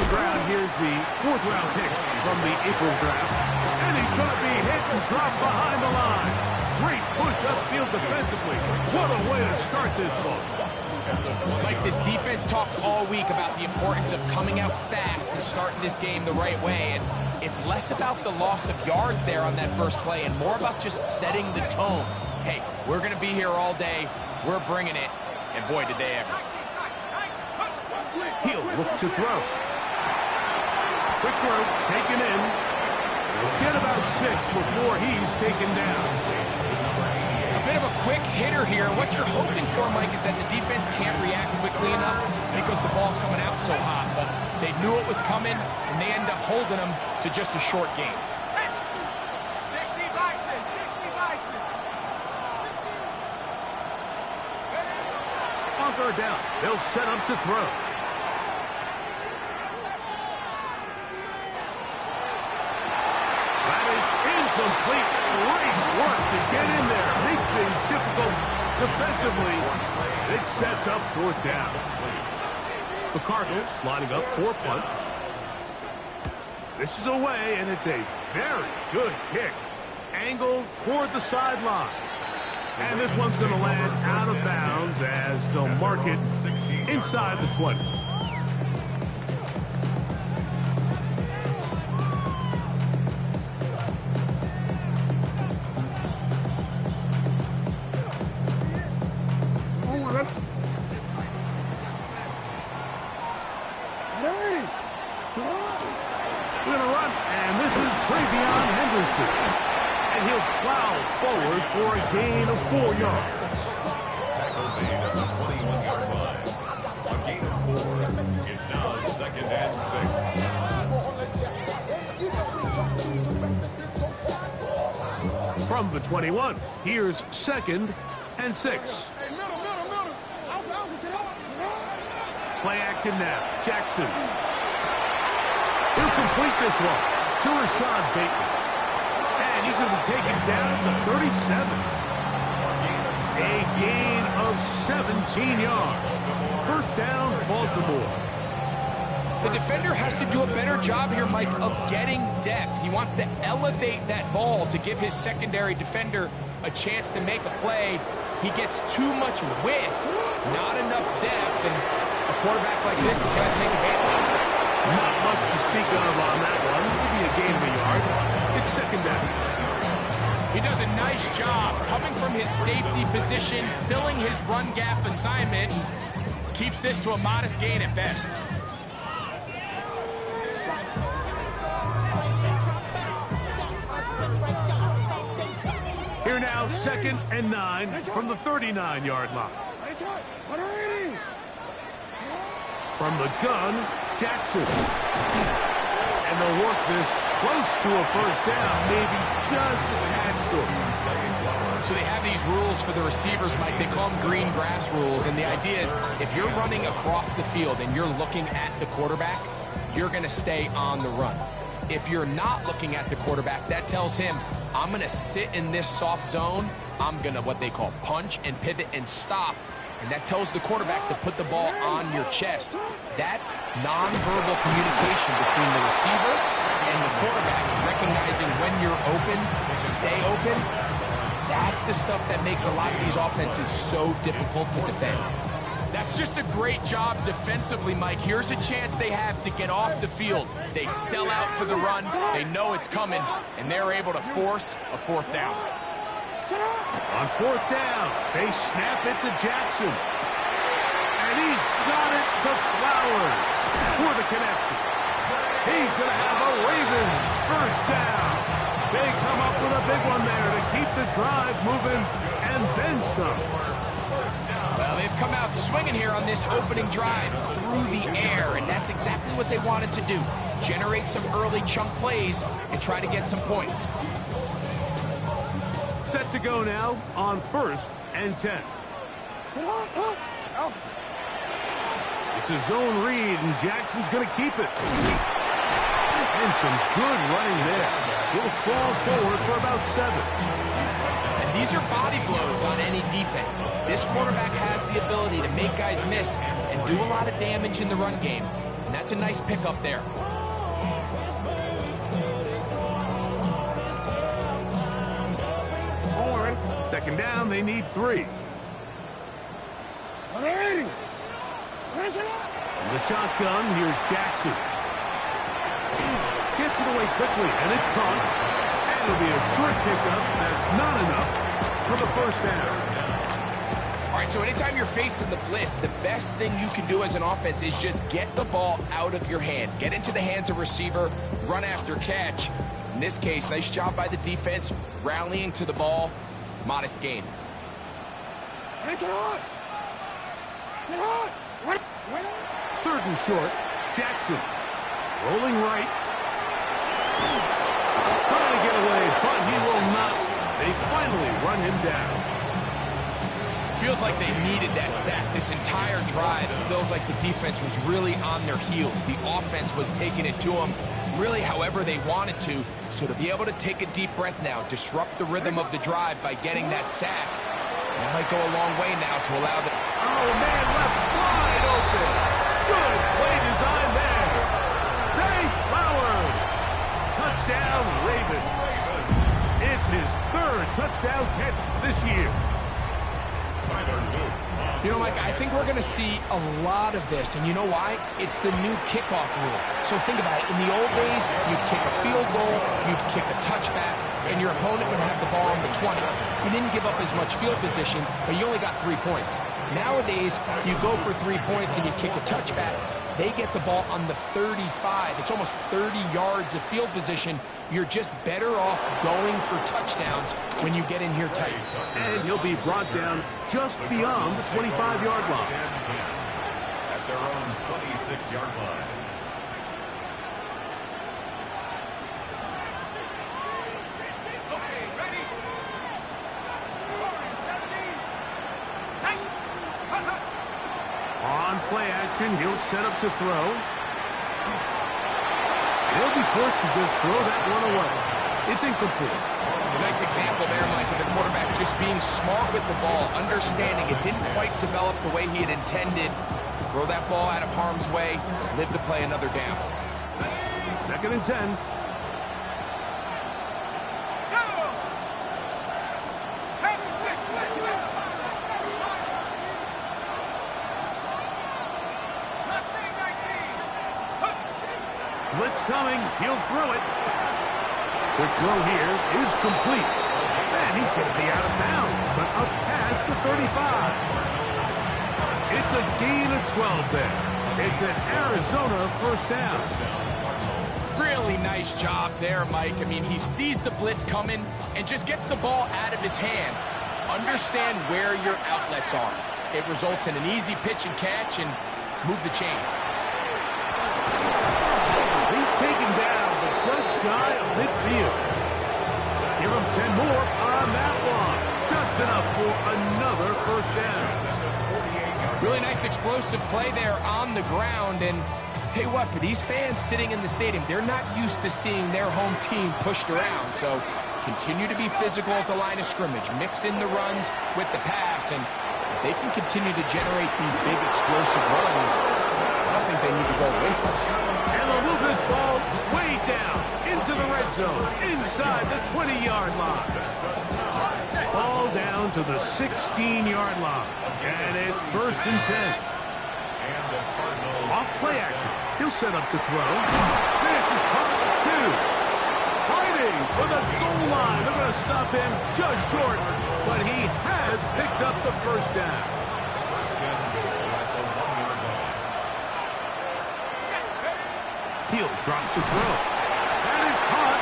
the ground, here's the fourth-round pick from the April draft. And he's going to be hit and dropped behind the line. Great push upfield defensively. What a way to start this one. Like, this defense talked all week about the importance of coming out fast and starting this game the right way. And it's less about the loss of yards there on that first play and more about just setting the tone. Hey, we're going to be here all day. We're bringing it. And boy, did they ever. He'll look to throw. Quick throw, taken in. He'll get about 6 before he's taken down. A bit of a quick hitter here. What you're hoping for, Mike, is that the defense can't react quickly enough because the ball's coming out so hot. But they knew it was coming, and they end up holding them to just a short game. 60 Bison, 60 Bison. On third down, they'll set up to throw. That is incomplete. Great work to get in there. Make things difficult defensively. It sets up fourth down. The Cardinals lining up for punt. This is away, and it's a very good kick. Angled toward the sideline. And this one's going to land out of bounds as they'll mark it inside the 20. We're going to run, and this is Travion Henderson. And he'll plow forward for a gain of 4 yards. Tackle made at the 21-yard line. A gain of 4. It's now 2nd and 6. From the 21, here's 2nd and 6. Play action now. Jackson. He'll complete this one to Rashad Bateman. And he's going to be taken down to 37. A gain of 17 yards. First down, Baltimore. The defender has to do a better job here, Mike, of getting depth. He wants to elevate that ball to give his secondary defender a chance to make a play. He gets too much width, not enough depth, and a quarterback like this is going to take advantage. Not much to speak of on that one. Maybe a gain of a yard. It's 2nd down. He does a nice job coming from his safety position, filling his run gap assignment, and keeps this to a modest gain at best. Here now, 2nd and 9 from the 39-yard line. From the gun, Jackson. And they'll work this close to a first down, maybe just a tad short. So they have these rules for the receivers, Mike. They call them green grass rules. And the idea is if you're running across the field and you're looking at the quarterback, you're going to stay on the run. If you're not looking at the quarterback, that tells him, I'm going to sit in this soft zone. I'm going to what they call punch and pivot and stop. And that tells the quarterback to put the ball on your chest. That nonverbal communication between the receiver and the quarterback, recognizing when you're open, stay open, that's the stuff that makes a lot of these offenses so difficult to defend. That's just a great job defensively, Mike. Here's a chance they have to get off the field. They sell out for the run. They know it's coming, and they're able to force a fourth down. On fourth down, they snap it to Jackson. And he's got it to Flowers for the connection. He's going to have a Ravens first down. They come up with a big one there to keep the drive moving, and then some. Well, they've come out swinging here on this opening drive through the air, and that's exactly what they wanted to do. Generate some early chunk plays and try to get some points. Set to go now on 1st and 10. It's a zone read, and Jackson's going to keep it. And some good running there. He'll fall forward for about 7. And these are body blows on any defense. This quarterback has the ability to make guys miss and do a lot of damage in the run game. And that's a nice pickup there. Second down, they need 3. In the shotgun, here's Jackson. Gets it away quickly, and it's caught. And it'll be a short pickup. That's not enough for the first down. All right, so anytime you're facing the blitz, the best thing you can do as an offense is just get the ball out of your hand. Get into the hands of receiver, run after catch. In this case, nice job by the defense, rallying to the ball. Modest gain. Third and short. Jackson rolling right. Trying to get away, but he will not. They finally run him down. Feels like they needed that sack. This entire drive, it feels like the defense was really on their heels. The offense was taking it to them really however they wanted to. So to be able to take a deep breath now, disrupt the rhythm of the drive by getting that sack, that might go a long way now to allow the... Oh, man, left wide open. Good play design there. Trey Flowers. Touchdown, Ravens. It's his 3rd touchdown catch this year. You know, Mike, I think we're going to see a lot of this, and you know why? It's the new kickoff rule. So think about it. In the old days, you'd kick a field goal, you'd kick a touchback, and your opponent would have the ball on the 20. You didn't give up as much field position, but you only got 3 points. Nowadays, you go for 3 points and you kick a touchback. They get the ball on the 35. It's almost 30 yards of field position. You're just better off going for touchdowns when you get in here tight. And he'll be brought down just beyond the 25-yard line. At their own 26-yard line. Okay, ready? 40, 70. On play action, he'll set up to throw. He'll be forced to just throw that one away. It's incomplete. A nice example there, Mike, of the quarterback just being smart with the ball, understanding it didn't quite develop the way he had intended. Throw that ball out of harm's way, live to play another down. 2nd and 10. Blitz coming. He'll throw it. The throw here is complete. And he's going to be out of bounds, but up past the 35. It's a gain of 12 there. It's an Arizona first down. Really nice job there, Mike. I mean, he sees the blitz coming and just gets the ball out of his hands. Understand where your outlets are. It results in an easy pitch and catch and move the chains. He's taken down, but just shy of midfield. Give him 10 more on that one. Just enough for another first down. Really nice explosive play there on the ground. And tell you what, for these fans sitting in the stadium, they're not used to seeing their home team pushed around. So continue to be physical at the line of scrimmage. Mix in the runs with the pass. And if they can continue to generate these big explosive runs, I don't think they need to go away from it. And they'll move this ball way down into the red zone, inside the 20-yard line. Ball down to the 16-yard line. And it's 1st and 10. Off play action. He'll set up to throw. This is caught at 2. Fighting for the goal line. They're going to stop him just short, but he has picked up the first down. He'll drop the throw. That is caught.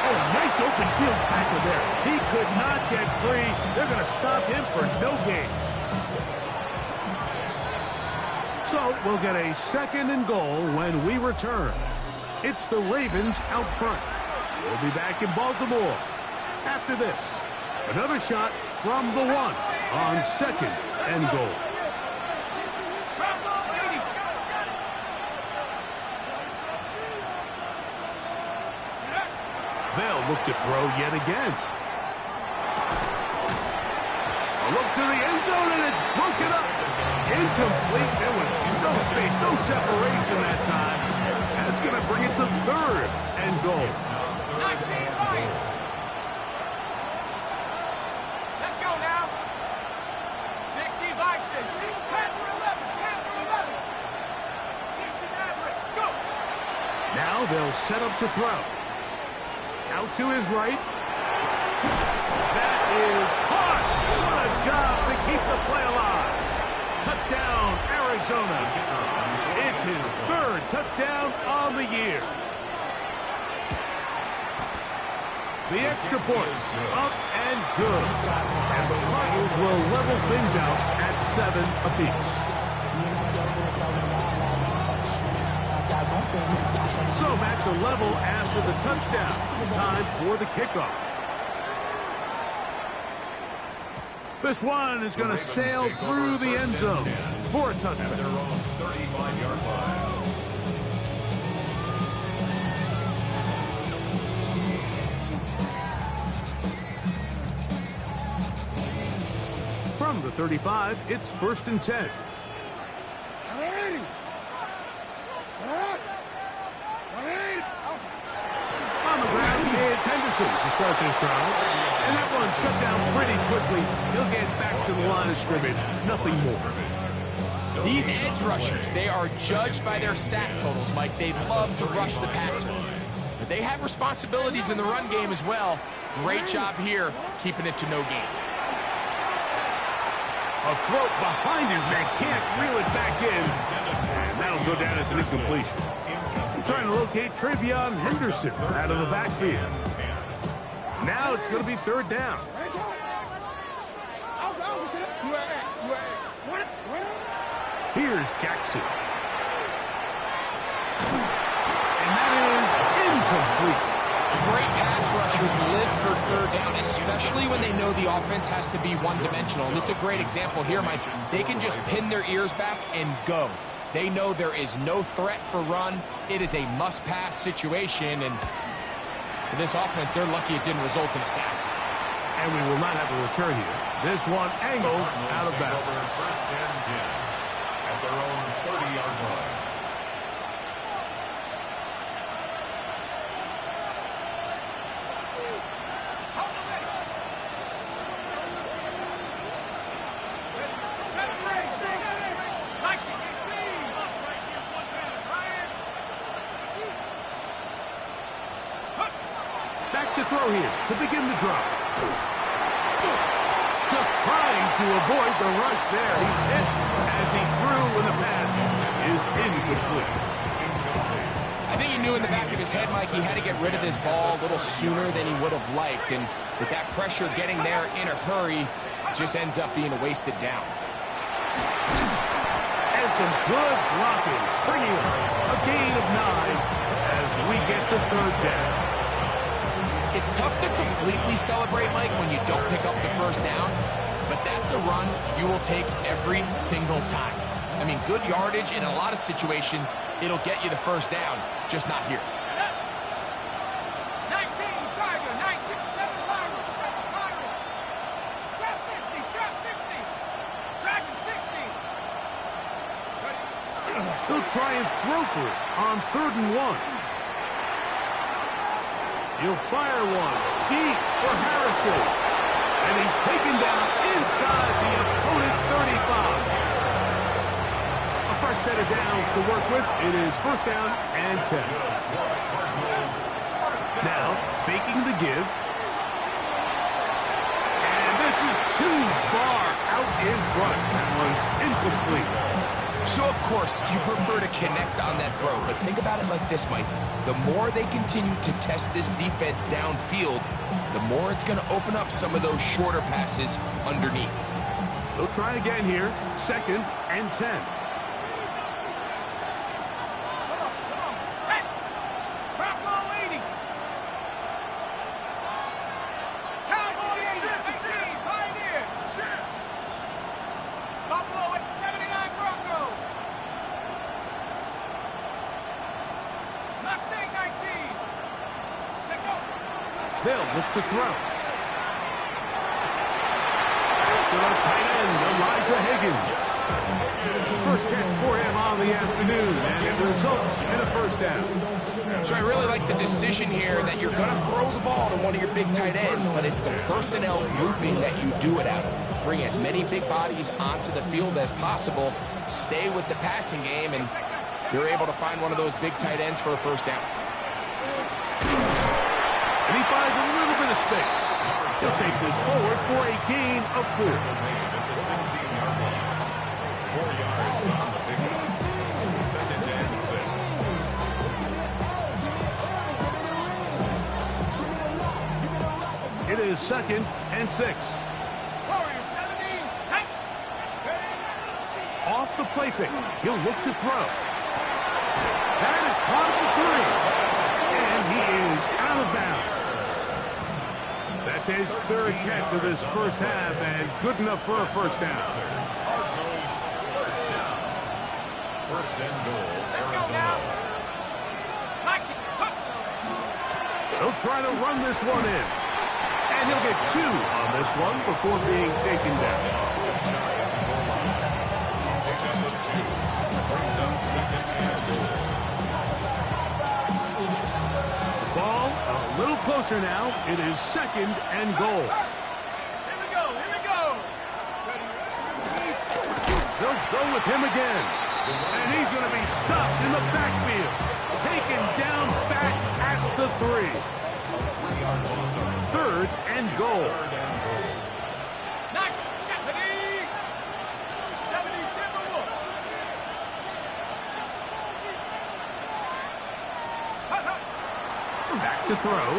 Oh, nice open field tackle there. He could not get free. They're going to stop him for no gain. So we'll get a 2nd and goal when we return. It's the Ravens out front. We'll be back in Baltimore. After this, another shot from the 1 on 2nd and goal. They'll look to throw yet again. A look to the end zone, and it's broken up. Incomplete. There was No space, no separation that time. That's going to bring it to third and goal. 19 right. Let's go now. 60 Bison. 6 Panther 11. Panther 11. 60 Mavericks. Go. Now they'll set up to throw. Out to his right. That is caught. What a job to keep the play alive. Touchdown, Arizona. It's his third touchdown on the year. The extra point, up and good. And the Cardinals will level things out at 7 apiece. So back to level after the touchdown. Time for the kickoff. This one is going to sail through the end zone for a touchdown. Their own 35-yard line. From the 35, it's 1st and 10. On the ground, it's Henderson to start this drive. And that one shut down pretty quickly. He'll get back to the line of scrimmage. Nothing more. These edge rushers, they are judged by their sack totals, Mike. They love to rush the passer. But they have responsibilities in the run game as well. Great job here, keeping it to no gain. A throw behind his man, can't reel it back in. And that'll go down as an incompletion. Trying to locate Travion Henderson out of the backfield. Now it's going to be 3rd down. Here's Jackson. And that is incomplete. Great pass rushers live for 3rd down, especially when they know the offense has to be one-dimensional. And this is a great example here, Mike. They can just pin their ears back and go. They know there is no threat for run. It is a must-pass situation, and for this offense, they're lucky it didn't result in a sack. And we will not have a return here. This one angled out of bounds. 1st and 10 at their own 30-yard line. Back to throw here to begin the drive. Just trying to avoid the rush there. He's hit as he threw when the pass is incomplete. I think he knew in the back of his head, Mike, he had to get rid of this ball a little sooner than he would have liked. And with that pressure getting there in a hurry, it just ends up being a wasted down. And some good blocking, springing up. A gain of 9 as we get to 3rd down. It's tough to completely celebrate, Mike, when you don't pick up the 1st down, but that's a run you will take every single time. I mean, good yardage in a lot of situations, it'll get you the 1st down, just not here. 19 Tiger, 19, 7 Byron, 7 Byron. Trap 60, trap 60. Dragon 60. He'll try and throw for it on 3rd and 1. He'll fire one deep for Harrison. And he's taken down inside the opponent's 35. A fresh set of downs to work with. It is 1st down and 10. Now, faking the give. And this is too far out in front. That one's incomplete. So, of course, you prefer to connect on that throw, but think about it like this, Mike. The more they continue to test this defense downfield, the more it's going to open up some of those shorter passes underneath. They'll try again here. 2nd and 10. Set. Bravo 80. Cowboy 80, 18, Pioneer. Buffalo at 79 Bronco. Mustang 19. Check out. They'll look to throw. Still on tight end, Elijah Higgins. First catch for him on on the afternoon, and it results in a first down. So I really like the decision here that you're going to throw the ball to one of your big tight ends, but it's the personnel grouping that you do it out of. Bring as many big bodies onto the field as possible, stay with the passing game, and you're able to find one of those big tight ends for a first down. And he finds a little bit of space. He'll take this forward for a gain of 4. At the 16-yard line. 4 yards on the pickup. Second and 6. It is second and 6. Off the play fake. He'll look to throw. That is caught at the 3. And he is out of bounds. That's his third catch of this first half, and good enough for a first down. Cardinals first down. First and goal, Arizona. He'll try to run this one in. And he'll get 2 on this one before being taken down. Pickup of 2. Brings up second and goal. Ball a little closer now. It is second and goal. Here we go. They'll go with him again. And he's going to be stopped in the backfield. Taken down back at the 3. 3rd and goal. Knock. 70 Timberwolves. Back to throw.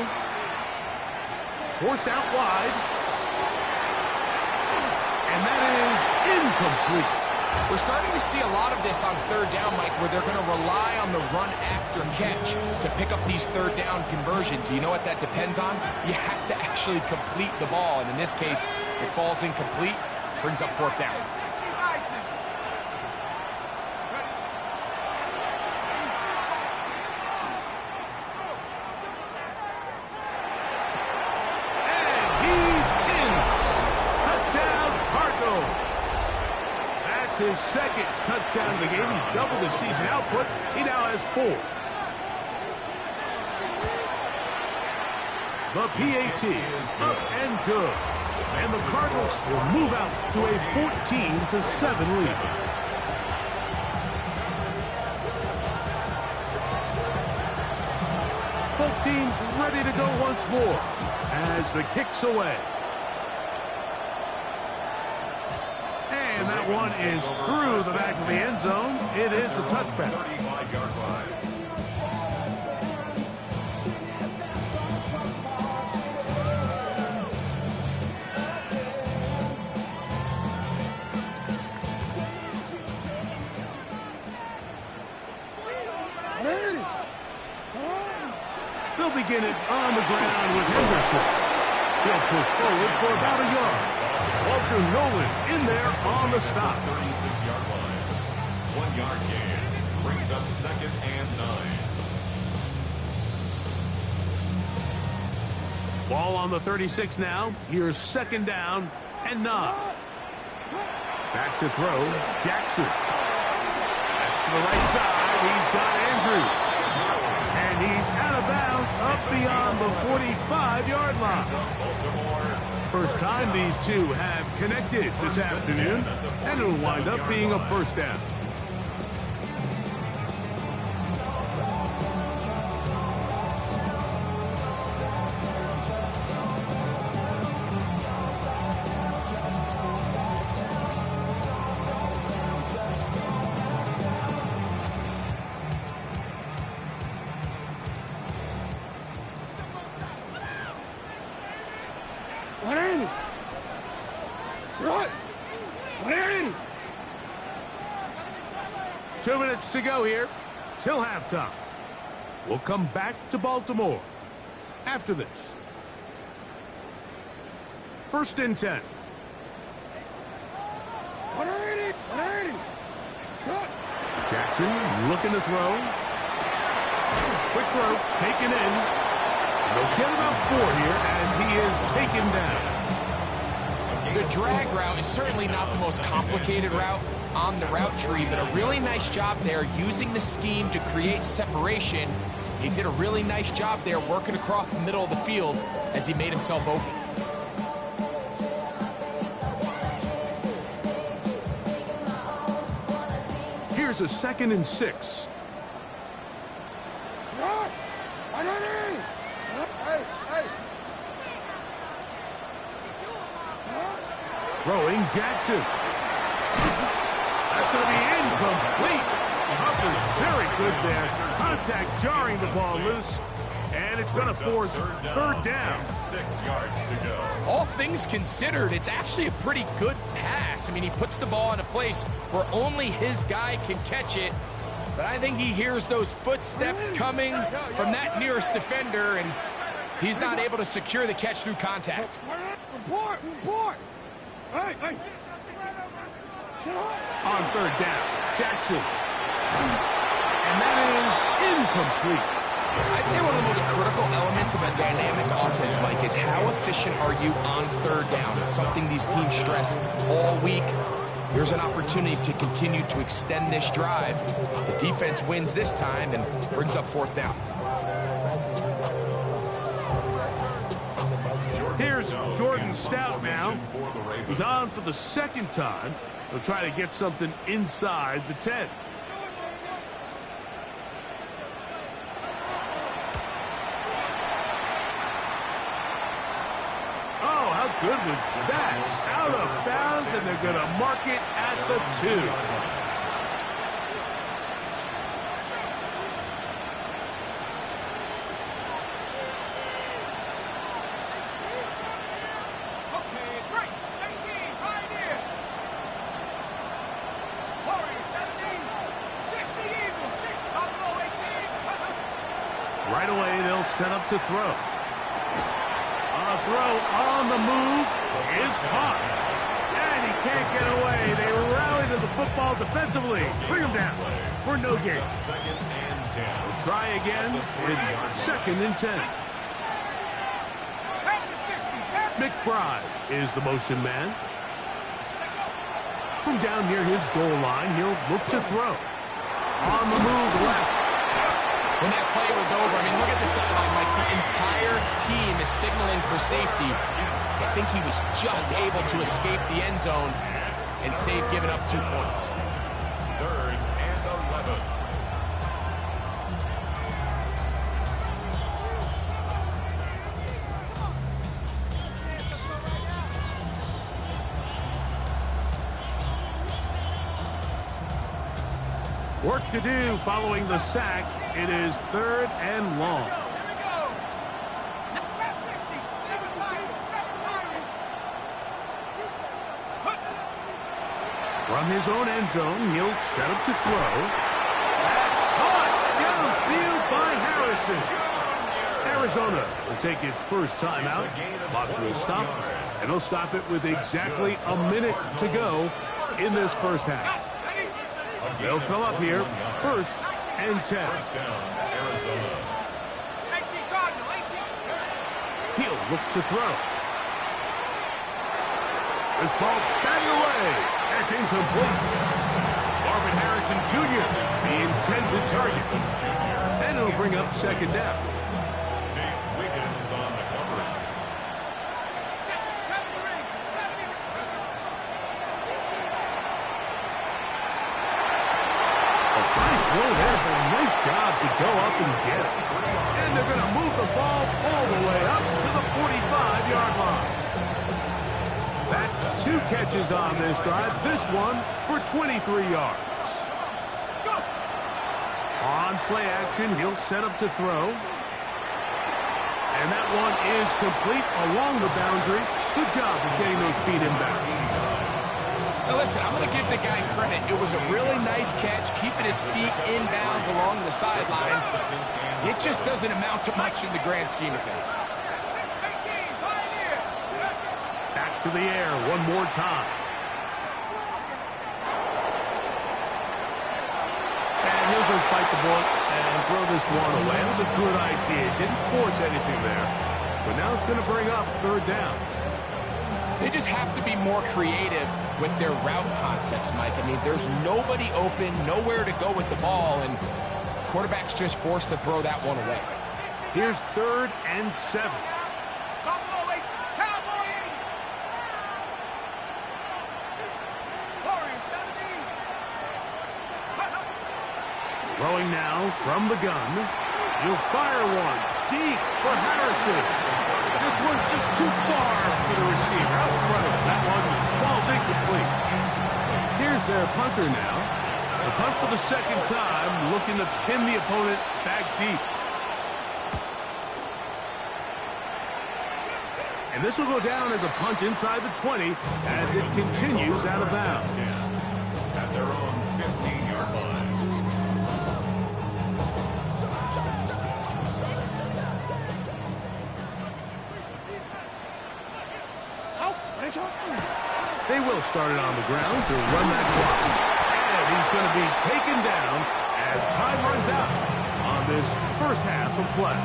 Forced out wide. And that is incomplete. We're starting to see a lot of this on third down, Mike, where they're going to rely on the run after catch to pick up these third down conversions. You know what that depends on? You have to actually complete the ball, and in this case, it falls incomplete, brings up fourth down. His second touchdown of the game. He's doubled his season output. He now has 4. The PAT is up and good. And the Cardinals will move out to a 14-7 lead. Both teams ready to go once more as the kick's away. And that one is through the back of the end zone. It is a touchback. 35-yard line. They'll begin it on the ground with Henderson. He'll push forward for about a yard. Walter Nolan in there on the stop. 36-yard line. 1 yard gain. Brings up second and 9. Ball on the 36 now. Here's second down and 9. Back to throw. Jackson. That's to the right side. He's got Andrews. And he's out of bounds up beyond the 45-yard line. First time these two have connected this afternoon, and it'll wind up being a first down. What? 2 minutes to go here till halftime. We'll come back to Baltimore after this. First and 10. Jackson looking to throw. Quick throw, taken in. They'll get about 4 here as he is taken down. The drag route is certainly not the most complicated route, on the route tree, but a really nice job there using the scheme to create separation. He did a really nice job there working across the middle of the field as he made himself open. Here's a 2nd and 6. Throwing Jackson. That's going to be incomplete. Huffman's very good there. Contact jarring the ball loose. And it's going to force 3rd down. 6 yards to go. All things considered, it's actually a pretty good pass. I mean, he puts the ball in a place where only his guy can catch it. But I think he hears those footsteps coming from that nearest defender, and he's not able to secure the catch through contact. Report! Hey! On 3rd down, Jackson. And that is incomplete. I'd say one of the most critical elements of a dynamic offense, Mike, is how efficient are you on 3rd down? It's something these teams stress all week. Here's an opportunity to continue to extend this drive. The defense wins this time and brings up 4th down. Here's Jordan Stout now. He's on for the 2nd time. He'll try to get something inside the 10. Oh, how good was that? Out of bounds, and they're going to mark it at the 2. Right away, they'll set up to throw. A throw on the move is caught. And he can't get away. They rally to the football defensively. Bring him down for no gain. 2nd and 10. We'll try again. It's 2nd and 10. McBride is the motion man. From down near his goal line, he'll look to throw. On the move left. When that play was over, I mean, look at the sideline. Like, the entire team is signaling for safety. I think he was just able to escape the end zone and save giving up 2 points. 3rd and 11. Work to do following the sack. It is 3rd and long. From his own end zone, he'll set up to throw. That's caught downfield by Harrison. Arizona will take its first time out. Clock will stop, and he'll stop it with exactly a minute to go in this first half. They'll come up here, 1st and 10. First down, Arizona. He'll look to throw. This ball batted away. That's incomplete. Marvin Harrison Jr., the intended target. And it'll bring up 2nd down. Nate Wiggins on the coverage. Nice throw there, but a nice job to go up and get it. And they're going to move the ball all the way up to the 45-yard line. That's 2 catches on this drive. This one for 23 yards. On play action, he'll set up to throw. And that one is complete along the boundary. Good job of getting those feet inbound. Now listen, I'm going to give the guy credit. It was a really nice catch, keeping his feet inbounds along the sidelines. It just doesn't amount to much in the grand scheme of things. Back to the air one more time. And he'll just bite the bullet and throw this one away. It was a good idea. Didn't force anything there. But now it's going to bring up 3rd down. They just have to be more creative with their route concepts, Mike. I mean, there's nobody open, nowhere to go with the ball, and quarterback's just forced to throw that one away. Here's 3rd and 7. Throwing now from the gun. He'll fire one deep for Harrison. This one's just too far for the receiver. Out in front of him. That one falls incomplete. Here's their punter now. The punt for the 2nd time, looking to pin the opponent back deep. And this will go down as a punt inside the 20 as it continues out of bounds. At their own 15-yard line. They will start it on the ground to run that clock. And he's going to be taken down as time runs out on this first half of play.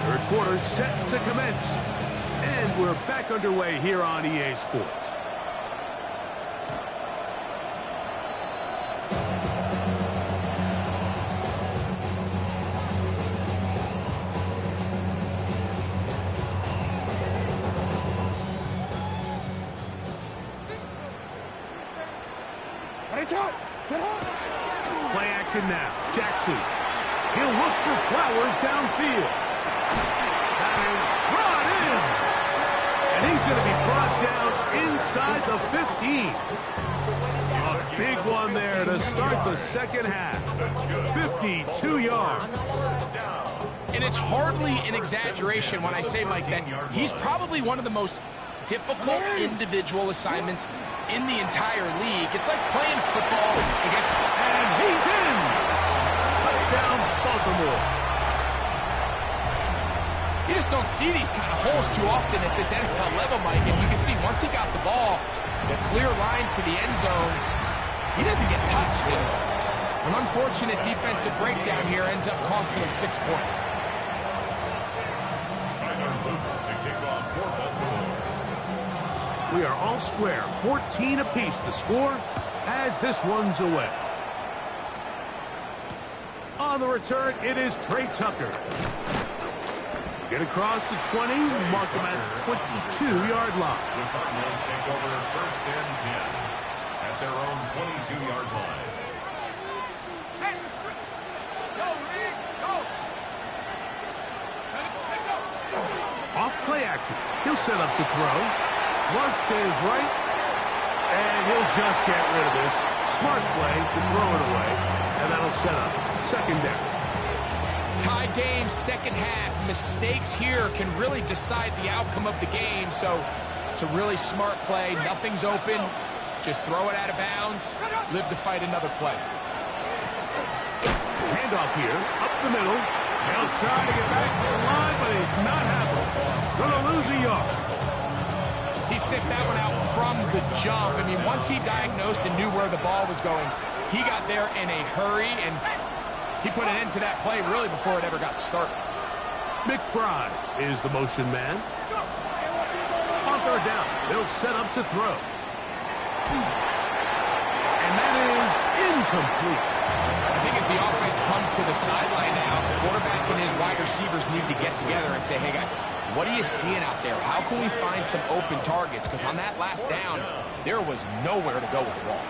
Third quarter set to commence. And we're back underway here on EA Sports. Play action now. Jackson. He'll look for Flowers downfield. That is brought in. And he's going to be brought down inside the 15. A big one there to start the 2nd half. 52 yards. And it's hardly an exaggeration when I say, Mike, that he's probably one of the most difficult individual assignments in the entire league. It's like playing football against... And he's in! Touchdown, Baltimore. You just don't see these kind of holes too often at this NFL level, Mike. And you can see once he got the ball, the clear line to the end zone, he doesn't get touched. And an unfortunate defensive breakdown here ends up costing him 6 points. We are all square, 14 apiece the score as this one's away. On the return, it is Trey Tucker. Get across the 20, mark him at the 22-yard line. The Cardinals take over 1st and 10 at their own 22-yard line. Off play action. He'll set up to throw. Flush to his right. And he'll just get rid of this. Smart play to throw it away. And that'll set up 2nd down. Tie game, 2nd half. Mistakes here can really decide the outcome of the game. So it's a really smart play. Nothing's open. Just throw it out of bounds. Live to fight another play. Handoff here. Up the middle. He'll try to get back to the line, but it's not happening. Going to lose a yard. He sniffed that one out from the jump. I mean, once he diagnosed and knew where the ball was going, he got there in a hurry, and he put an end to that play really before it ever got started. McBride is the motion man. On 3rd down, they'll set up to throw. And that is incomplete. I think as the offense comes to the sideline now, the quarterback and his wide receivers need to get together and say, hey, guys, what are you seeing out there? How can we find some open targets? Because on that last down, there was nowhere to go with the ball.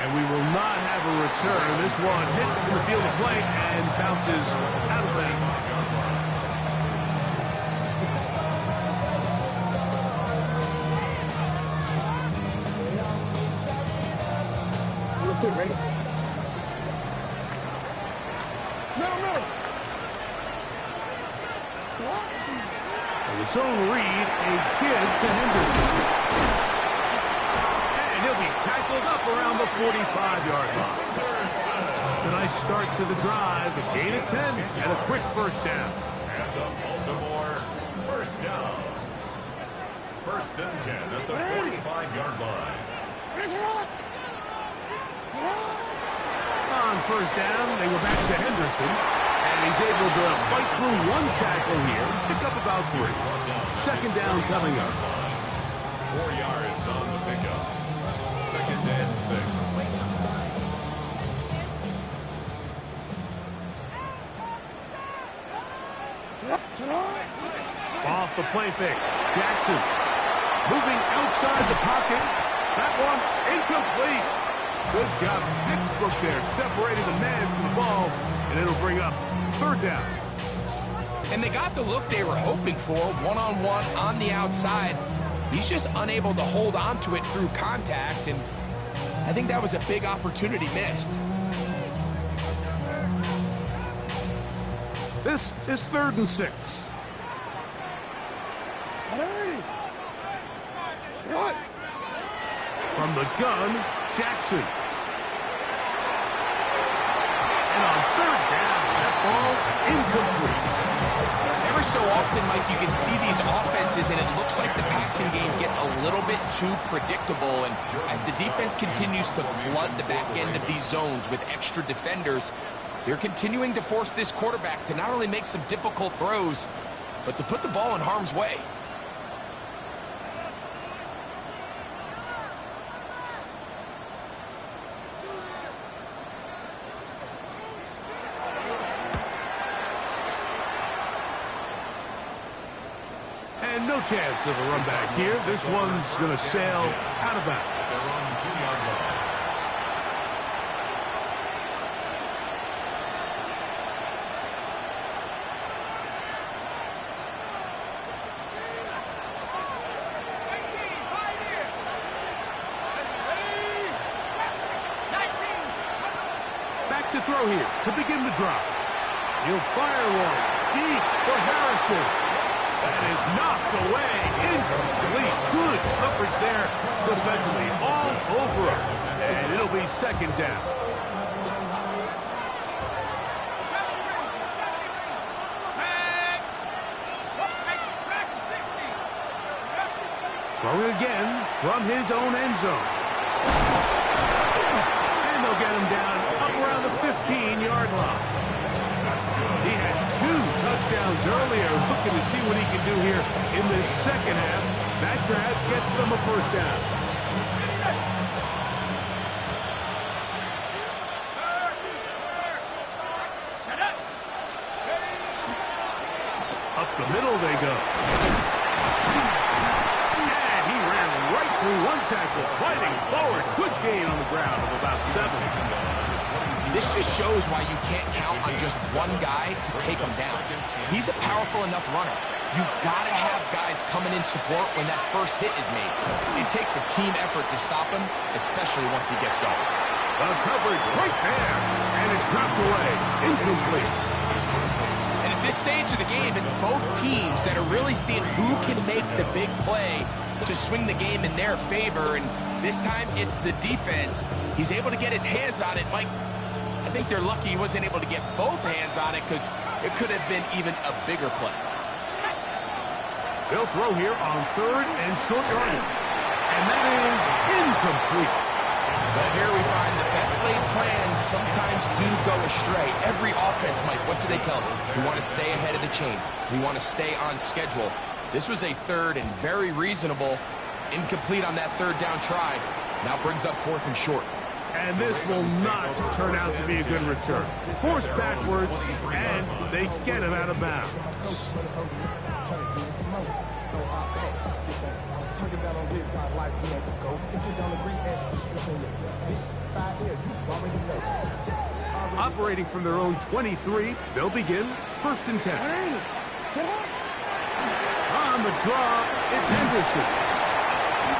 And we will not have a return. This one hit in the field of play and bounces out of bounds. Ready? No. And the zone read, a give to Henderson. And he'll be tackled up around the 45-yard line. It's a nice start to the drive, a gain of 10, and a quick 1st down. And the Baltimore 1st down. 1st and 10 at the 45-yard line. On first down, they go back to Henderson. And he's able to fight through one tackle here. Pick up about 3. Second down coming up. 4 yards on the pickup. 2nd and 6. Off the play fake. Jackson moving outside the pocket. That one incomplete. Good job. Textbook there, separating the man from the ball, and it'll bring up 3rd down. And they got the look they were hoping for, one-on-one on the outside. He's just unable to hold on to it through contact, and I think that was a big opportunity missed. This is 3rd and 6. From the gun, Jackson. And on 3rd down, that ball incomplete. Every so often, Mike, you can see these offenses, and it looks like the passing game gets a little bit too predictable. And as the defense continues to flood the back end of these zones with extra defenders, they're continuing to force this quarterback to not only make some difficult throws, but to put the ball in harm's way. And no chance of a run back here. This one's going to sail out of bounds. They're on the 2-yard line. Back to throw here to begin the drive. He'll fire one deep for Harrison. That is knocked away, incomplete. Good coverage there defensively, all over him. And it'll be 2nd down. Throwing again from his own end zone. And they'll get him down up around the 15-yard line. He had 2 touchdowns earlier, looking to see what he can do here in this 2nd half. That grab gets them a 1st down. Up the middle they go. And he ran right through one tackle, fighting forward. Good gain on the ground of about 7. This just shows why you can't count on just one guy to take him down. He's a powerful enough runner. You've got to have guys coming in support when that first hit is made. It takes a team effort to stop him, especially once he gets going. The coverage right there, and it's dropped away, incomplete. And at this stage of the game, it's both teams that are really seeing who can make the big play to swing the game in their favor, and this time it's the defense. He's able to get his hands on it. Mike, I think they're lucky he wasn't able to get both hands on it, because it could have been even a bigger play. They'll throw here on 3rd and short yardage. And that is incomplete. But here we find the best laid plans sometimes do go astray. Every offense, Mike, what do they tell us? We want to stay ahead of the chains. We want to stay on schedule. This was a 3rd and very reasonable. Incomplete on that 3rd down try. Now brings up 4th and short. And this will not turn out to be a good return. Forced backwards, and they get him out of bounds. Operating from their own 23, they'll begin 1st and 10. On the draw, it's Henderson.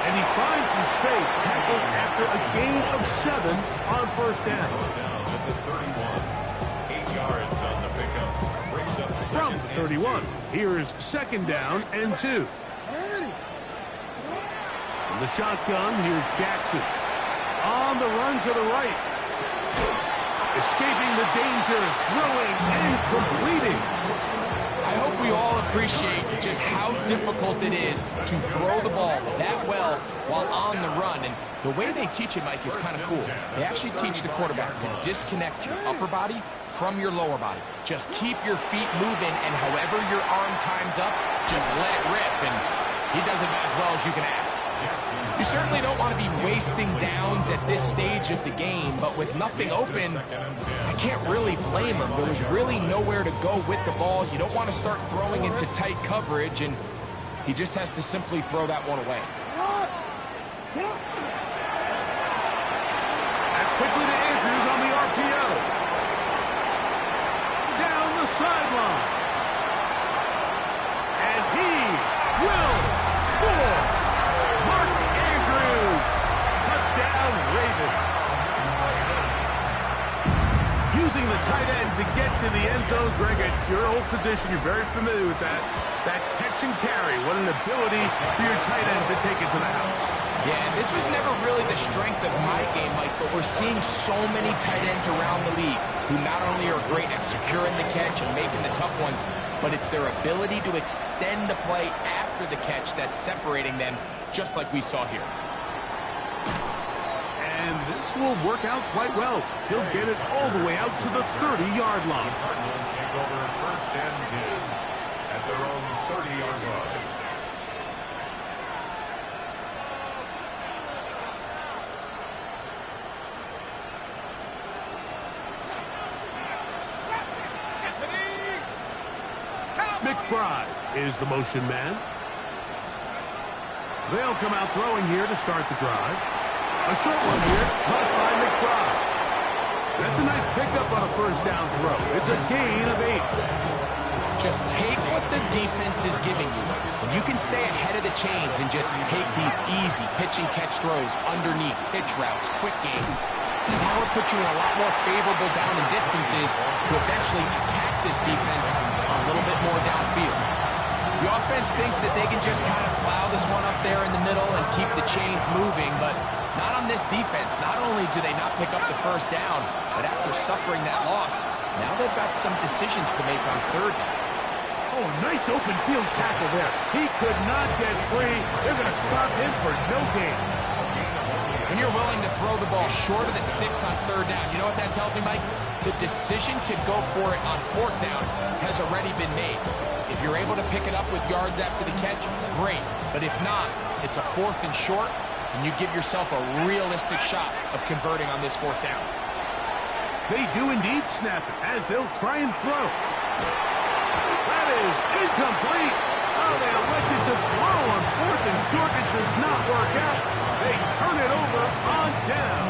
And he finds some space, tackled after a gain of 7 on 1st down. Down at the 31. 8 yards on the pickup. Brings up From the 31, here's 2nd down and 2. From the shotgun, here's Jackson. On the run to the right. Escaping the danger, throwing and completing. I hope we all appreciate just how difficult it is to throw the ball that well while on the run. And the way they teach it, Mike, is kind of cool. They actually teach the quarterback to disconnect your upper body from your lower body. Just keep your feet moving, and however your arm times up, just let it rip. And he does it as well as you can ask. You certainly don't want to be wasting downs at this stage of the game, but with nothing open, I can't really blame him. There was really nowhere to go with the ball. You don't want to start throwing into tight coverage, and he just has to simply throw that one away. That's quickly to Andrews on the RPO. Down the sideline. And he will score. Mark Andrews. Touchdown, Ravens. Using the tight end to get to the end zone. Greg, it's your old position. You're very familiar with that. That catch and carry. What an ability for your tight end to take it to the house. Yeah, this was never really the strength of my game, Mike, but we're seeing so many tight ends around the league who not only are great at securing the catch and making the tough ones, but it's their ability to extend the play after the catch that's separating them, just like we saw here. And this will work out quite well. He'll get it all the way out to the 30-yard line. Cardinals take over first and 10 at their own 30-yard line. McBride is the motion man. They'll come out throwing here to start the drive. A short one here, caught by McBride. That's a nice pickup on a first down throw. It's a gain of 8. Just take what the defense is giving you. And you can stay ahead of the chains and just take these easy pitch and catch throws underneath, pitch routes, quick game. That will put you in a lot more favorable down and distances to eventually attack this defense a little bit more downfield. The offense thinks that they can just kind of plow this one up there in the middle and keep the chains moving, but not on this defense. Not only do they not pick up the first down, but after suffering that loss, now they've got some decisions to make on third down. Oh, nice open field tackle there. He could not get free. They're going to stop him for no gain. When you're willing to throw the ball short of the sticks on third down, you know what that tells me, Mike? The decision to go for it on fourth down has already been made. If you're able to pick it up with yards after the catch, great. But if not, it's a fourth and short, and you give yourself a realistic shot of converting on this fourth down. They do indeed snap it as they'll try and throw. That is incomplete. Oh, they elected to throw on fourth and short. It does not work out. They turn it over on down.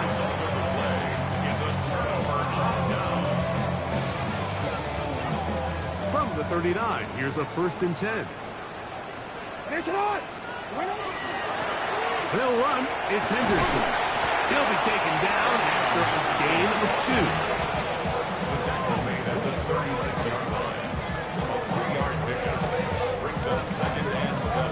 Result of the play is a turnover on down. From the 39, here's a first and 10. They'll run. It's Henderson. He'll be taken down after a gain of 2. The tackle made at the 36-yard line. A 3-yard pickup brings up second and 7.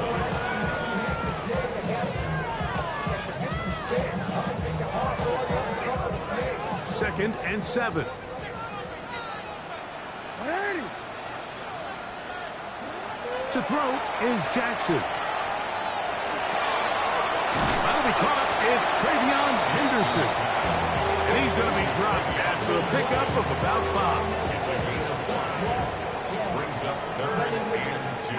Second and 7. To throw is Jackson. That'll be caught. It's Travion Henderson. And he's going to be dropped after a pickup of about 5. It's a gain of 1. Brings up third and 2.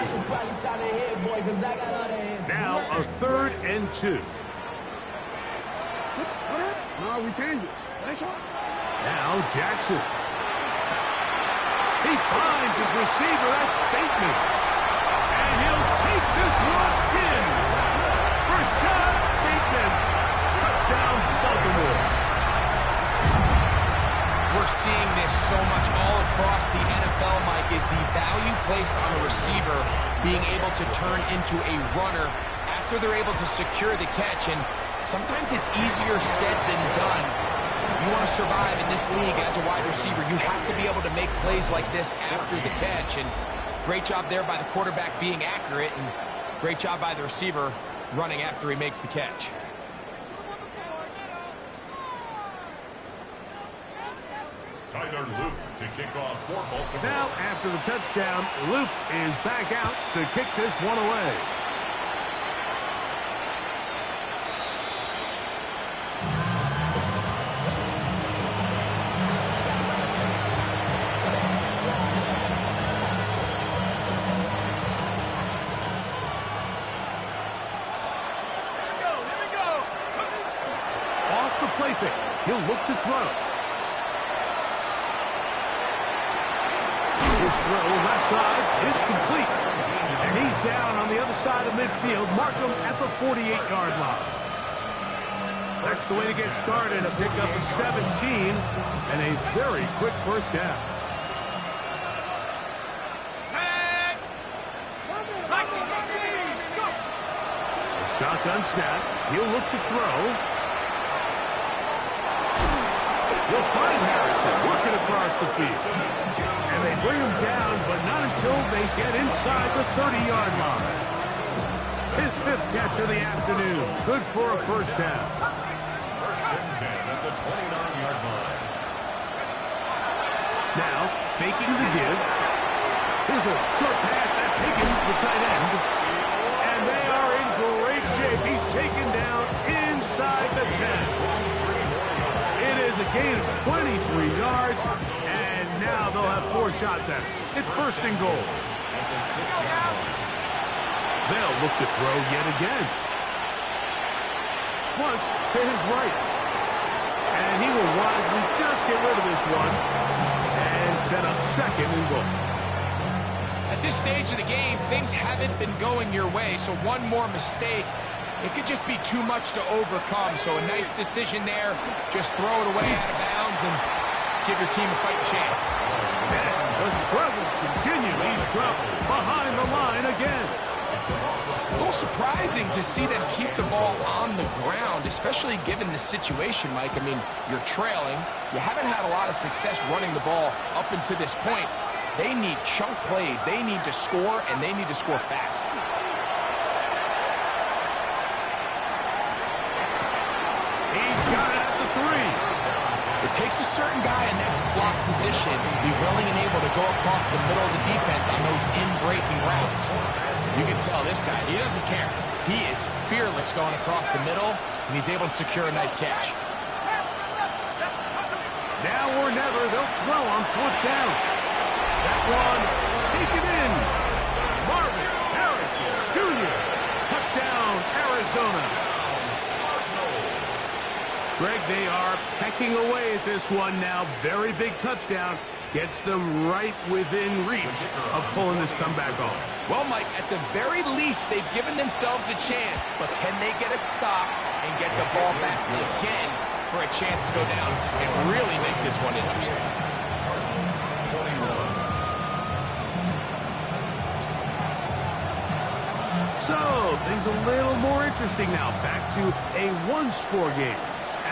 Now a third and 2. No, we change it. Now Jackson. He finds his receiver. That's Bateman. And he'll take this one in. Rashad Bateman. Touchdown, Baltimore. We're seeing this so much all across the NFL, Mike, is the value placed on a receiver being able to turn into a runner after they're able to secure the catch. And sometimes it's easier said than done. If you want to survive in this league as a wide receiver, you have to be able to make plays like this after the catch. And great job there by the quarterback being accurate, and great job by the receiver running after he makes the catch. Tyler Luke to kick off for Baltimore. Now, after the touchdown, Luke is back out to kick this one away. Off the play fake, he'll look to throw. His throw left side is complete. And he's down on the other side of midfield. Mark him at the 48-yard line. That's the way to get started. A pickup of 17 and a very quick first down. A shotgun snap. He'll look to throw. He'll find Harrison working across the field. And they bring him down, but not until they get inside the 30-yard line. His fifth catch of the afternoon. Good for a first down. First and 10 at the 29-yard line. Now, faking the give. Here's a short pass. That's Higgins, the tight end. And they are in great shape. He's taken down inside the 10. It is a gain of 23 yards, and now they'll have 4 shots at it. It's first and goal. At the 6-yard line. They'll look to throw yet again. Plus, to his right. And he will wisely just get rid of this one and set up second and goal. At this stage of the game, things haven't been going your way, so one more mistake, it could just be too much to overcome. So a nice decision there. Just throw it away out of bounds and give your team a fighting chance. And the struggles continue. He's dropped behind the line again. A little surprising to see them keep the ball on the ground, especially given the situation, Mike. I mean, you're trailing. You haven't had a lot of success running the ball up until this point. They need chunk plays. They need to score, and they need to score fast. He's got it at the 3. It takes a certain guy in that slot position to be willing and able to go across the middle of the defense on those in-breaking routes. You can tell this guy, he doesn't care. He is fearless going across the middle, and he's able to secure a nice catch. Now or never, they'll throw on 4th down. That one taken in. Marvin Harrison Jr. Touchdown, Arizona. Greg, they are pecking away at this one now. Very big touchdown. Gets them right within reach of pulling this comeback off. Well, Mike, at the very least, they've given themselves a chance. But can they get a stop and get the ball back again for a chance to go down and really make this one interesting? So, things a little more interesting now. Back to a one-score game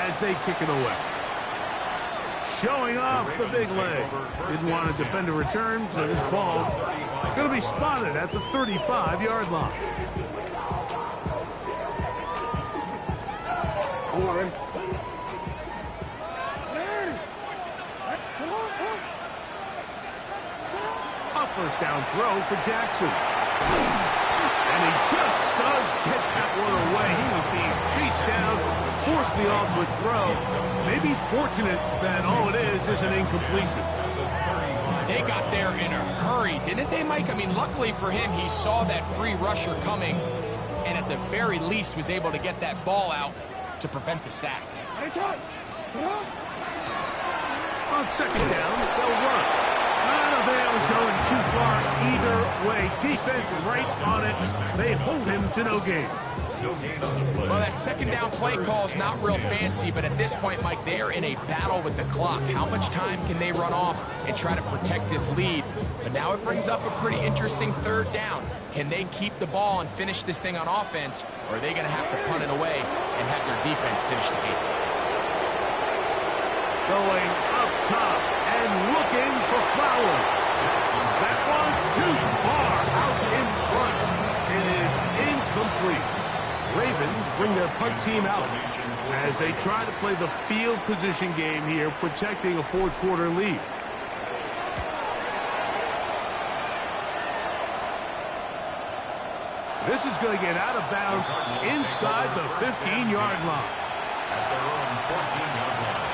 as they kick it away. Showing off the big leg. Didn't want to defend a return, so this ball going to be spotted at the 35-yard line. A first down throw for Jackson. And he just does get that one away. He was being chased down, forced the awkward throw. Maybe he's fortunate that all it is an incompletion. They got there in a hurry, didn't they, Mike? I mean, luckily for him, he saw that free rusher coming, and at the very least was able to get that ball out to prevent the sack. On second down, they'll run. I don't think that was going too far either way. Defense right on it. They hold him to no gain. Well, that second down play call is not real fancy, but at this point, Mike, they're in a battle with the clock. How much time can they run off and try to protect this lead? But now it brings up a pretty interesting third down. Can they keep the ball and finish this thing on offense, or are they going to have to punt it away and have their defense finish the game? Going up top and looking for Flowers. That one too far out in front. It is incomplete. Ray Dolphins bring their punt team out as they try to play the field position game here, protecting a fourth-quarter lead. This is going to get out of bounds inside the 15-yard line. At their own 14-yard line.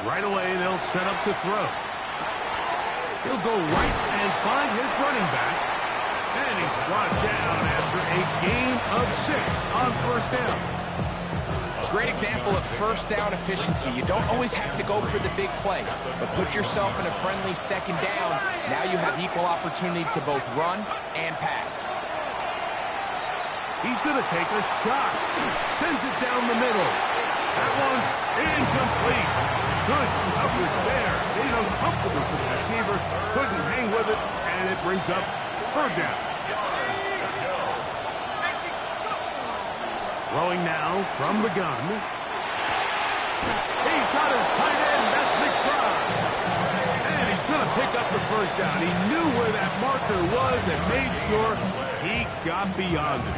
Right away, they'll set up to throw. He'll go right and find his running back. And he's brought down after a gain of 6 on first down. Great example of first down efficiency. You don't always have to go for the big play, but put yourself in a friendly second down. Now you have equal opportunity to both run and pass. He's going to take a shot. Sends it down the middle. That one's incomplete. Good coverage there. Made uncomfortable for the receiver. Couldn't hang with it, and it brings up third down. Throwing now from the gun. He's got his tight end. That's McBride. And he's going to pick up the first down. He knew where that marker was and made sure he got beyond it.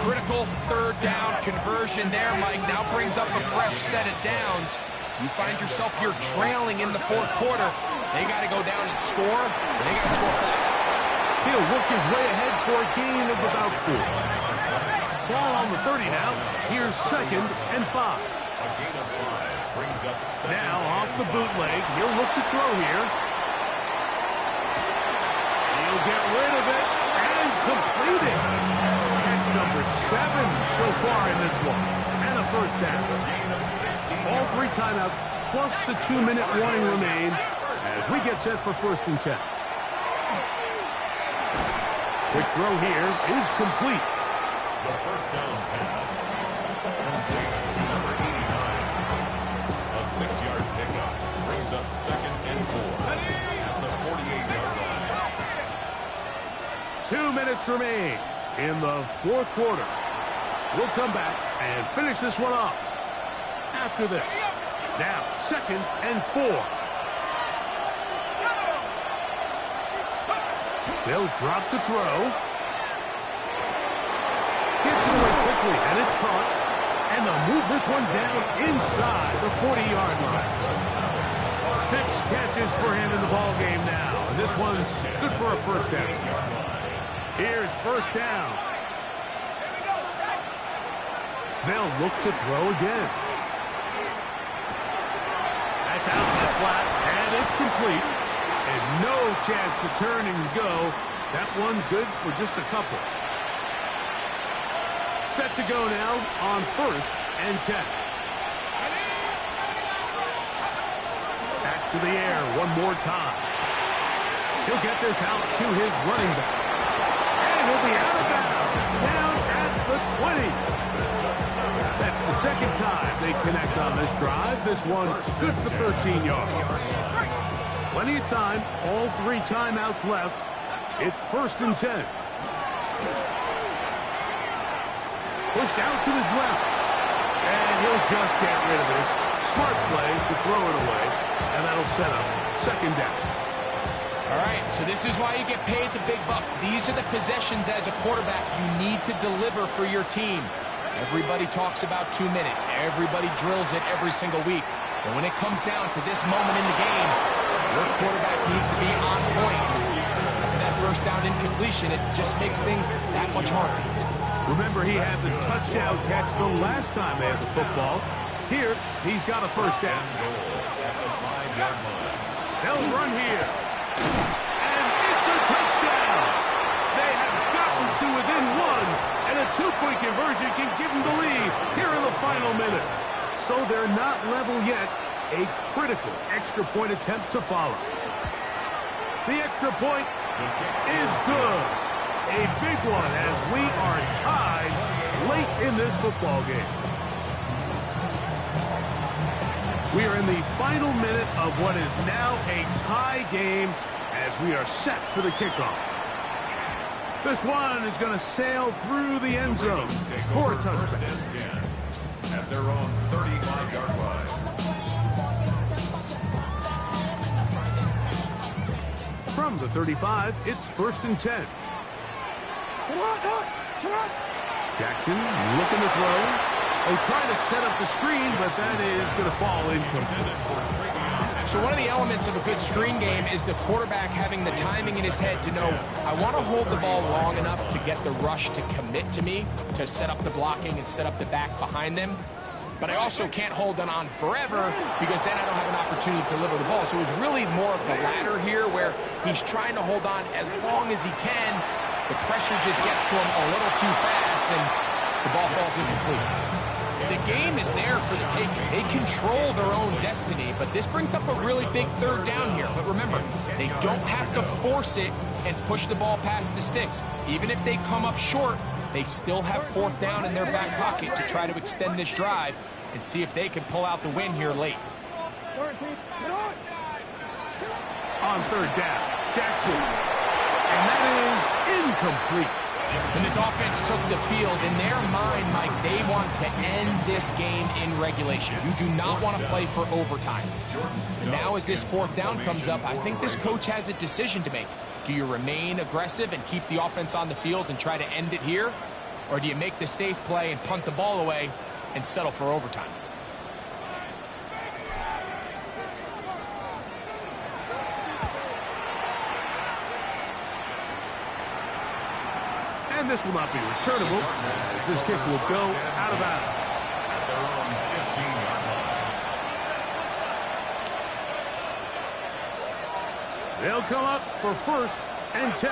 Critical third down conversion there, Mike. Now brings up a fresh set of downs. You find yourself here trailing in the fourth quarter. They got to go down and score. They got to score fast. He'll work his way ahead for a gain of about 4. Ball on the 30 now. Here's 2nd and 5. A gain of 5 brings up 7. Now off the bootleg. He'll look to throw here. He'll get rid of it and complete it. That's number 7 so far in this one. And a first down. All 3 timeouts plus the 2-minute warning remain as we get set for 1st and 10. Quick throw here is complete. The first down pass. Complete to number 89. A 6-yard pickup brings up 2nd and 4 at the 48-yard line. 2 minutes remain in the fourth quarter. We'll come back and finish this one off after this. Now, 2nd and 4. They'll drop to throw. Gets it away quickly, and it's caught. And they'll move this one down inside the 40-yard line. 6 catches for him in the ballgame now. And this one's good for a first down. Here's first down. They'll look to throw again. That's out to the flat, and it's complete. And no chance to turn and go. That one good for just a couple. Set to go now on 1st and 10. Back to the air one more time. He'll get this out to his running back. And he'll be out of bounds. Down at the 20. That's the 2nd time they connect on this drive. This one good for 13 yards. Plenty of time. All 3 timeouts left. It's 1st and 10. Pushed out to his left. And he'll just get rid of this. Smart play to throw it away. And that'll set up 2nd down. All right, so this is why you get paid the big bucks. These are the possessions as a quarterback you need to deliver for your team. Everybody talks about 2-minute. Everybody drills it every single week. But when it comes down to this moment in the game, your quarterback needs to be on point. After that first down incompletion, it just makes things that much harder. Remember, he had the touchdown catch the last time they had the football. Here, he's got a first down. They'll run here. And it's a touchdown. They have gotten to within 1. And a 2-point conversion can give them the lead here in the final minute. So they're not level yet. A critical extra point attempt to follow. The extra point is good. A big one as we are tied late in this football game. We are in the final minute of what is now a tie game as we are set for the kickoff. This one is going to sail through the end zone for a touchdown. at their own 35-yard line. From the 35, it's 1st and 10. Jackson looking to throw. Oh, trying to set up the screen, but that is going to fall incomplete. So one of the elements of a good screen game is the quarterback having the timing in his head to know, I want to hold the ball long enough to get the rush to commit to me, to set up the blocking and set up the back behind them. But I also can't hold them on forever because then I don't have an opportunity to deliver the ball. So it was really more of the latter here where he's trying to hold on as long as he can. The pressure just gets to him a little too fast and the ball falls incomplete. The game is there for the taking. They control their own destiny, but this brings up a really big 3rd down here. But remember, they don't have to force it and push the ball past the sticks. Even if they come up short, they still have 4th down in their back pocket to try to extend this drive and see if they can pull out the win here late. On 3rd down, Jackson. And that is incomplete. When this offense took the field, in their mind, Mike, they want to end this game in regulation. You do not want to play for overtime. And now as this 4th down comes up, I think this coach has a decision to make. Do you remain aggressive and keep the offense on the field and try to end it here? Or do you make the safe play and punt the ball away and settle for overtime? And this will not be returnable, as this kick will go out of bounds. At their own 15-yard line. They'll come up for 1st and 10.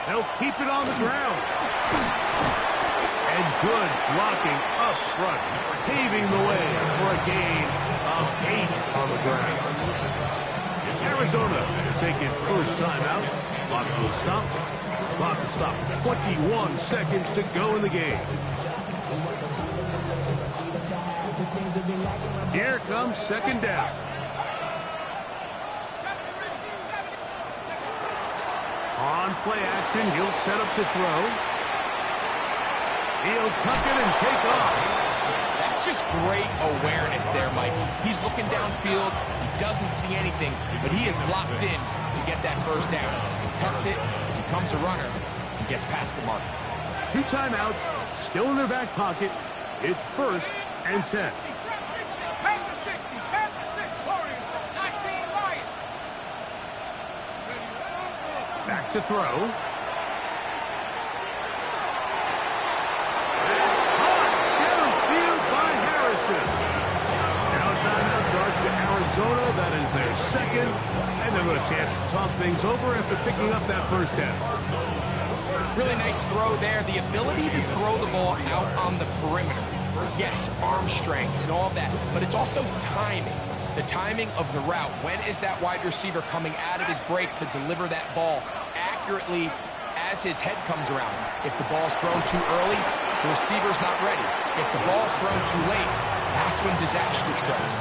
They'll keep it on the ground. And good blocking up front, paving the way for a gain of 8 on the ground. Arizona will take its first timeout. Clock will stop. Clock will stop. 21 seconds to go in the game. Here comes 2nd down. On play action, he'll set up to throw. He'll tuck it and take off. That's just great awareness there, Mike. He's looking downfield. He doesn't see anything, but he is locked in to get that 1st down. He tucks it, becomes a runner, and gets past the mark. 2 timeouts, still in their back pocket. It's 1st and 10. Back to throw. Now a timeout charge to Arizona. That is their 2nd. And they'll get a chance to talk things over after picking up that 1st down. Really nice throw there. The ability to throw the ball out on the perimeter. Yes, arm strength and all that, but it's also timing. The timing of the route. When is that wide receiver coming out of his break to deliver that ball accurately as his head comes around? If the ball's thrown too early, the receiver's not ready. If the ball's thrown too late, that's when disaster strikes.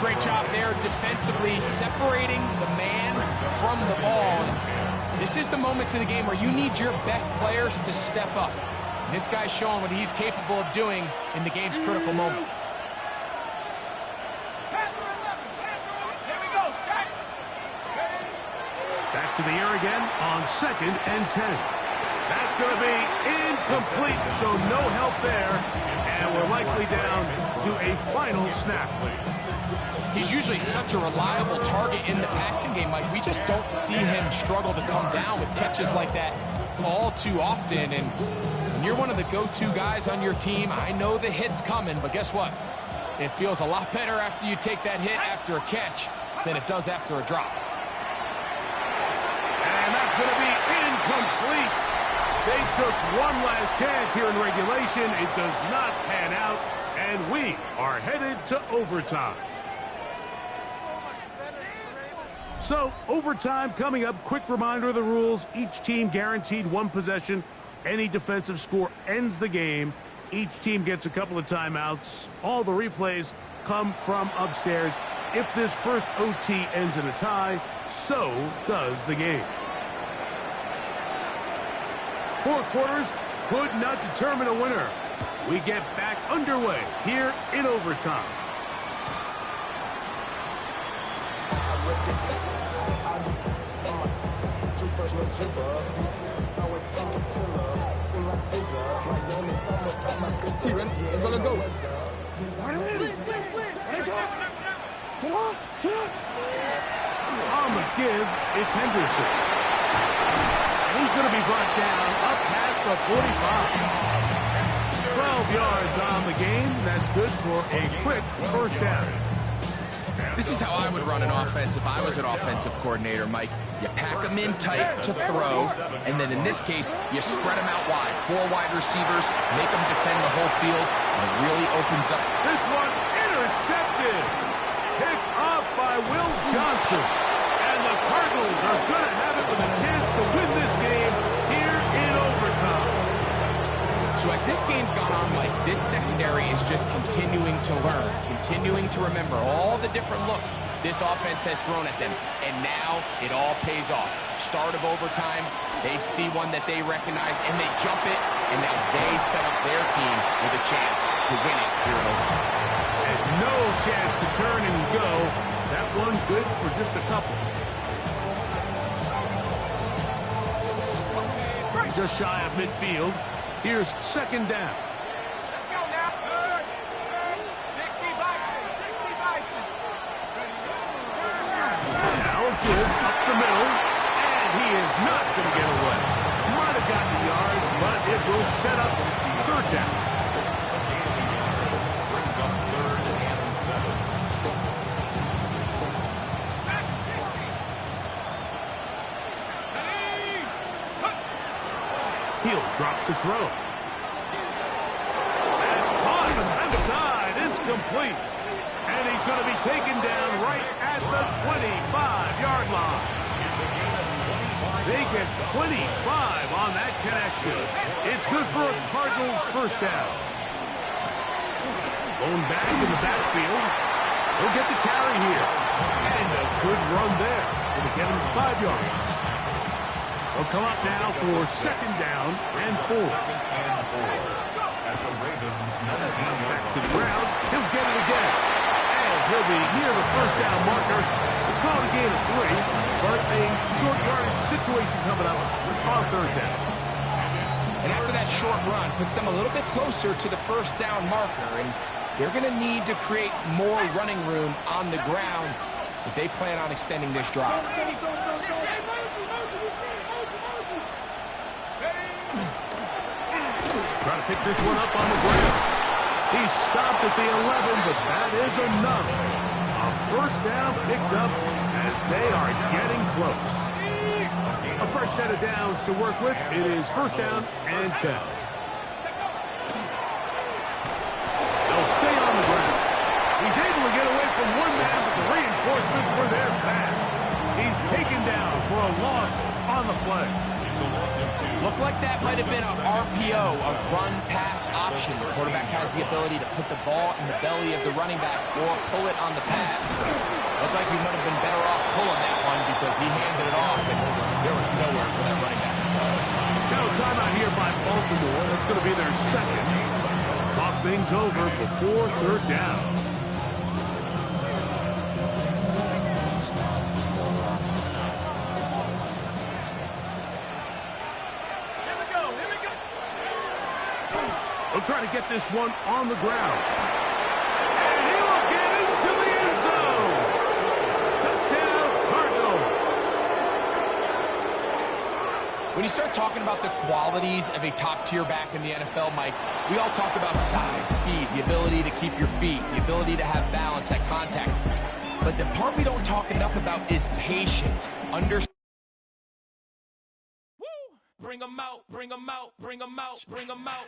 Great job there defensively, separating the man from the ball. And this is the moments of the game where you need your best players to step up. And this guy's showing what he's capable of doing in the game's critical moment. Back to the air again on 2nd and 10. That's going to be incomplete, so no help there. And we're likely down to a final snap. He's usually such a reliable target in the passing game, Mike. We just don't see him struggle to come down with catches like that all too often. And when you're one of the go-to guys on your team, I know the hit's coming, but guess what? It feels a lot better after you take that hit after a catch than it does after a drop. And that's going to be incomplete. They took one last chance here in regulation. It does not pan out, and we are headed to overtime. So, overtime coming up. Quick reminder of the rules. Each team guaranteed 1 possession. Any defensive score ends the game. Each team gets a couple of timeouts. All the replays come from upstairs. If this first OT ends in a tie, so does the game. 4 quarters could not determine a winner. We get back underway here in overtime. T-Ren, I'm gonna go. On the give, it's Henderson. And he's going to be brought down up past the 45. 12 yards on the game. That's good for a quick first down. This is how I would run an offense if I was an offensive coordinator, Mike. You pack them in tight to throw, and then in this case, you spread them out wide. 4 wide receivers, make them defend the whole field, and it really opens up. This one intercepted. Picked off by Will Johnson. And the Cardinals are going to have it with a chance to win this game here in overtime. So as this game's gone on, Mike, this secondary is just continuing to learn, continuing to remember all the different looks this offense has thrown at them. And now it all pays off. Start of overtime, they see one that they recognize, and they jump it, and now they set up their team with a chance to win it here in overtime. And no chance to turn and go. That one good for just a couple. Just shy of midfield. Here's second down. Let's go now. 60 Bison. 60 Bison. Now give up the middle. And he is not going to get away. Might have gotten the yards, but it will set up third down. Brings up 3rd and 7. Back to 60. He'll drop to throw. That's caught outside. It's complete. And he's going to be taken down right at the 25-yard line. They get 25 on that connection. It's good for a Cardinals first down. Going back in the backfield. He'll get the carry here. And a good run there. Going to get him 5 yards. They'll come up now for second down and 4. At the Ravens' 19-yard Back to the ground. He'll get it again. And he'll be near the first down marker. It's called a gain of 3, but a short yardage situation coming up on third down. And after that short run, puts them a little bit closer to the first down marker, and they're going to need to create more running room on the ground if they plan on extending this drive. Trying to pick this one up on the ground. He stopped at the 11, but that is enough. A first down picked up as they are getting close. A fresh set of downs to work with. It is first down and 10. They'll stay on the ground. He's able to get away from one man, but the reinforcements were there fast. He's taken down for a loss on the play. Looked like that might have been an RPO, a run-pass option. The quarterback has the ability to put the ball in the belly of the running back or pull it on the pass. Looked like he might have been better off pulling that one because he handed it off and there was nowhere for that running back to go. Now timeout here by Baltimore. That's going to be their second. Talk things over before third down. They'll try to get this one on the ground. And he will get into the end zone. Touchdown, Cardinals. When you start talking about the qualities of a top-tier back in the NFL, Mike, we all talk about size, speed, the ability to keep your feet, the ability to have balance at contact. But the part we don't talk enough about is patience. Bring 'em out, bring 'em out, bring 'em out, bring 'em out.